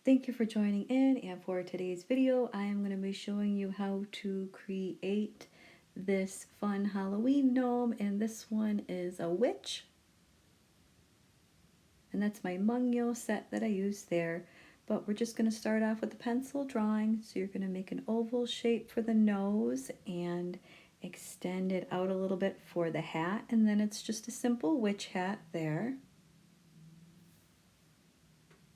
Thank you for joining in, and for today's video I am going to be showing you how to create this fun Halloween gnome, and this one is a witch, and that's my Mungyo set that I used there. But we're just going to start off with the pencil drawing. So you're going to make an oval shape for the nose and extend it out a little bit for the hat, and then it's just a simple witch hat there.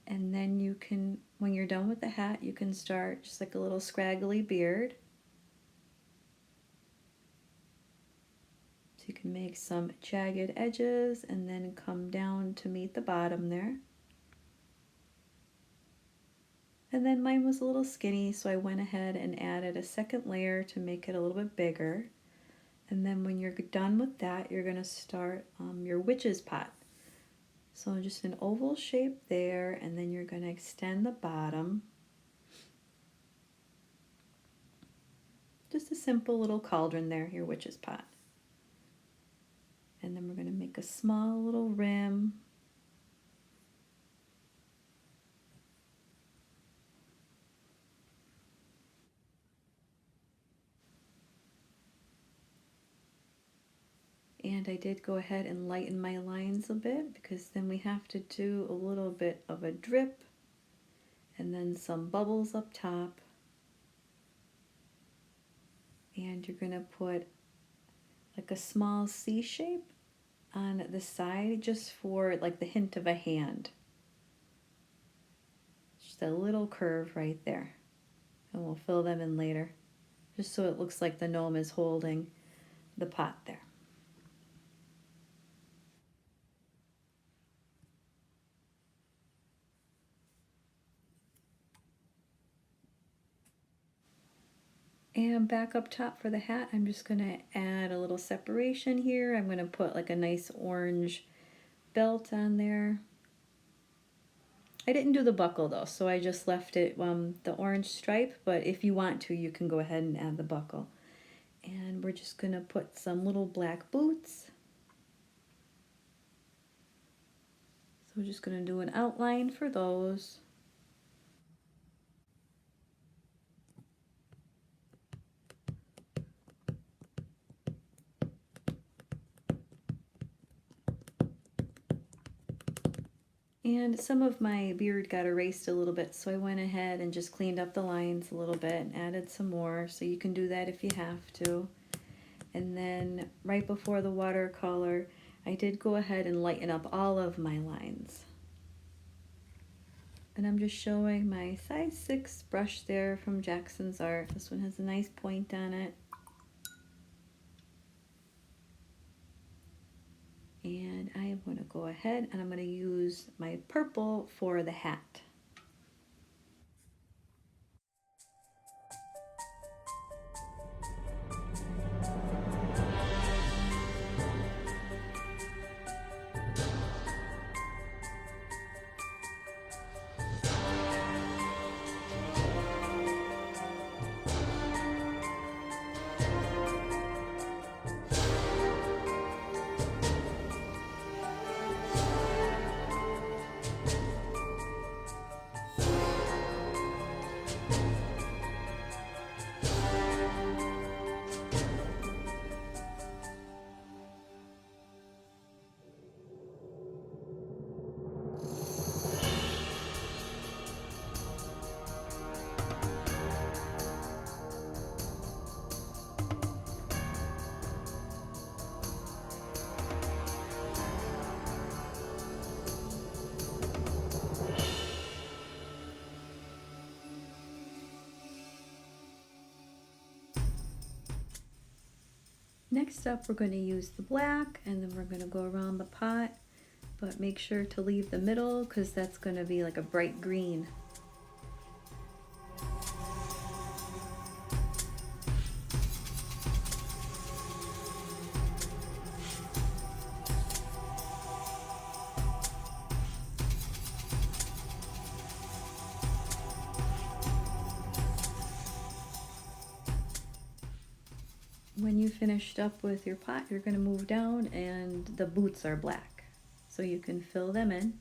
And then you can, when you're done with the hat, you can start just like a little scraggly beard. So you can make some jagged edges and then come down to meet the bottom there. And then mine was a little skinny, so I went ahead and added a second layer to make it a little bit bigger. And then when you're done with that, you're going to start your witch's pot. So just an oval shape there, and then you're going to extend the bottom. Just a simple little cauldron there, your witch's pot. And then we're going to make a small little rim. And I did go ahead and lighten my lines a bit, because then we have to do a little bit of a drip and then some bubbles up top. And you're going to put like a small C shape on the side, just for like the hint of a hand. Just a little curve right there. And we'll fill them in later, just so it looks like the gnome is holding the pot there. And back up top for the hat, I'm just going to add a little separation here. I'm going to put like a nice orange belt on there. I didn't do the buckle though, so I just left it the orange stripe, but if you want to, you can go ahead and add the buckle. And we're just going to put some little black boots. So we're just going to do an outline for those. And some of my beard got erased a little bit, so I went ahead and just cleaned up the lines a little bit and added some more, so you can do that if you have to. And then right before the watercolor, I did go ahead and lighten up all of my lines. And I'm just showing my size 6 brush there from Jackson's Art. This one has a nice point on it. And I am going to go ahead and I'm going to use my purple for the hat. Next up, we're going to use the black, and then we're going to go around the pot, but make sure to leave the middle because that's going to be like a bright green. When you finished up with your pot, you're going to move down, and the boots are black, so you can fill them in.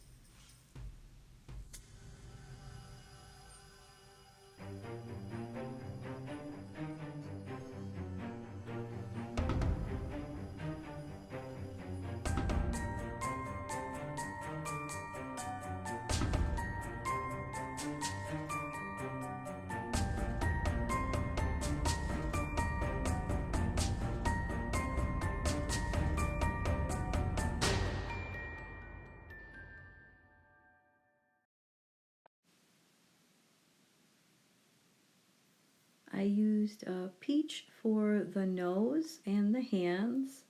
I used peach for the nose and the hands.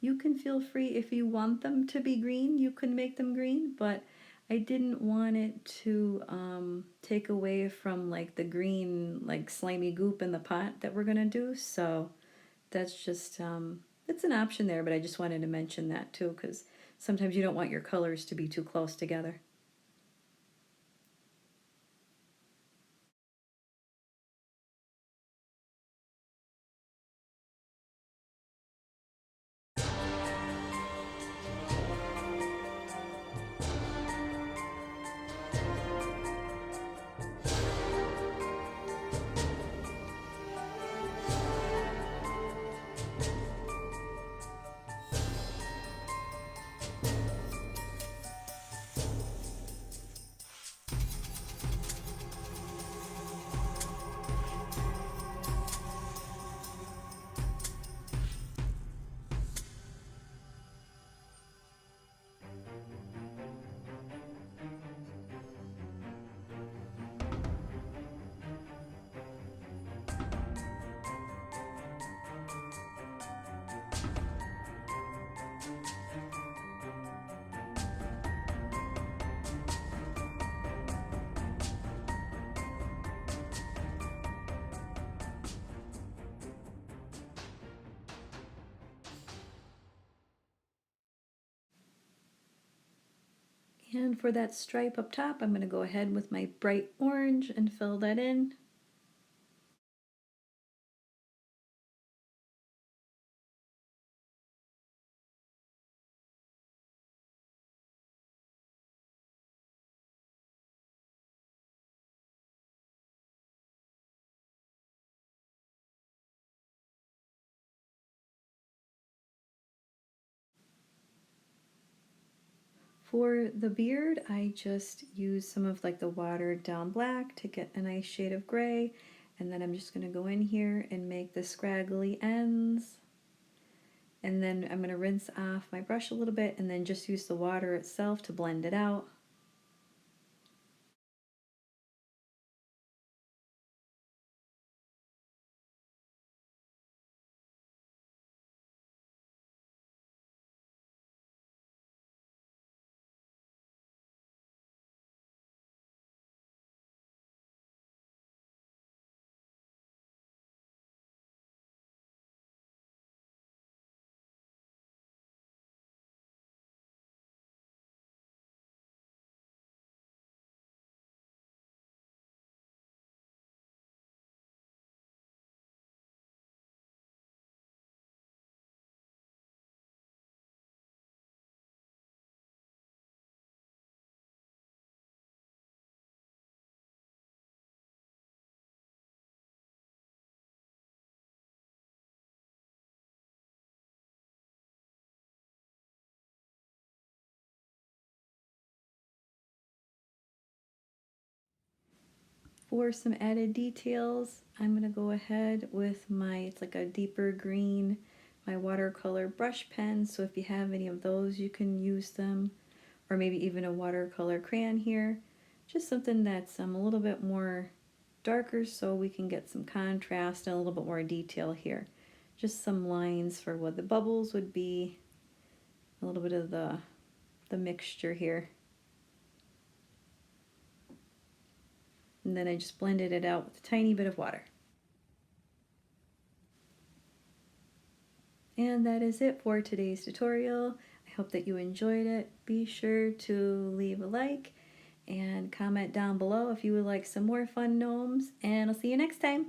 You can feel free, if you want them to be green, you can make them green, but I didn't want it to take away from like the green, like slimy goop in the pot that we're gonna do. So that's just, it's an option there, but I just wanted to mention that too, because sometimes you don't want your colors to be too close together. And for that stripe up top, I'm going to go ahead with my bright orange and fill that in. For the beard, I just use some of like the watered down black to get a nice shade of gray. And then I'm just going to go in here and make the scraggly ends. And then I'm going to rinse off my brush a little bit and then just use the water itself to blend it out. For some added details, I'm going to go ahead with my, it's like a deeper green, my watercolor brush pen. So if you have any of those, you can use them. Or maybe even a watercolor crayon here. Just something that's a little bit more darker so we can get some contrast and a little bit more detail here. Just some lines for what the bubbles would be. A little bit of the mixture here. And then I just blended it out with a tiny bit of water. And that is it for today's tutorial. I hope that you enjoyed it. Be sure to leave a like and comment down below if you would like some more fun gnomes, and I'll see you next time.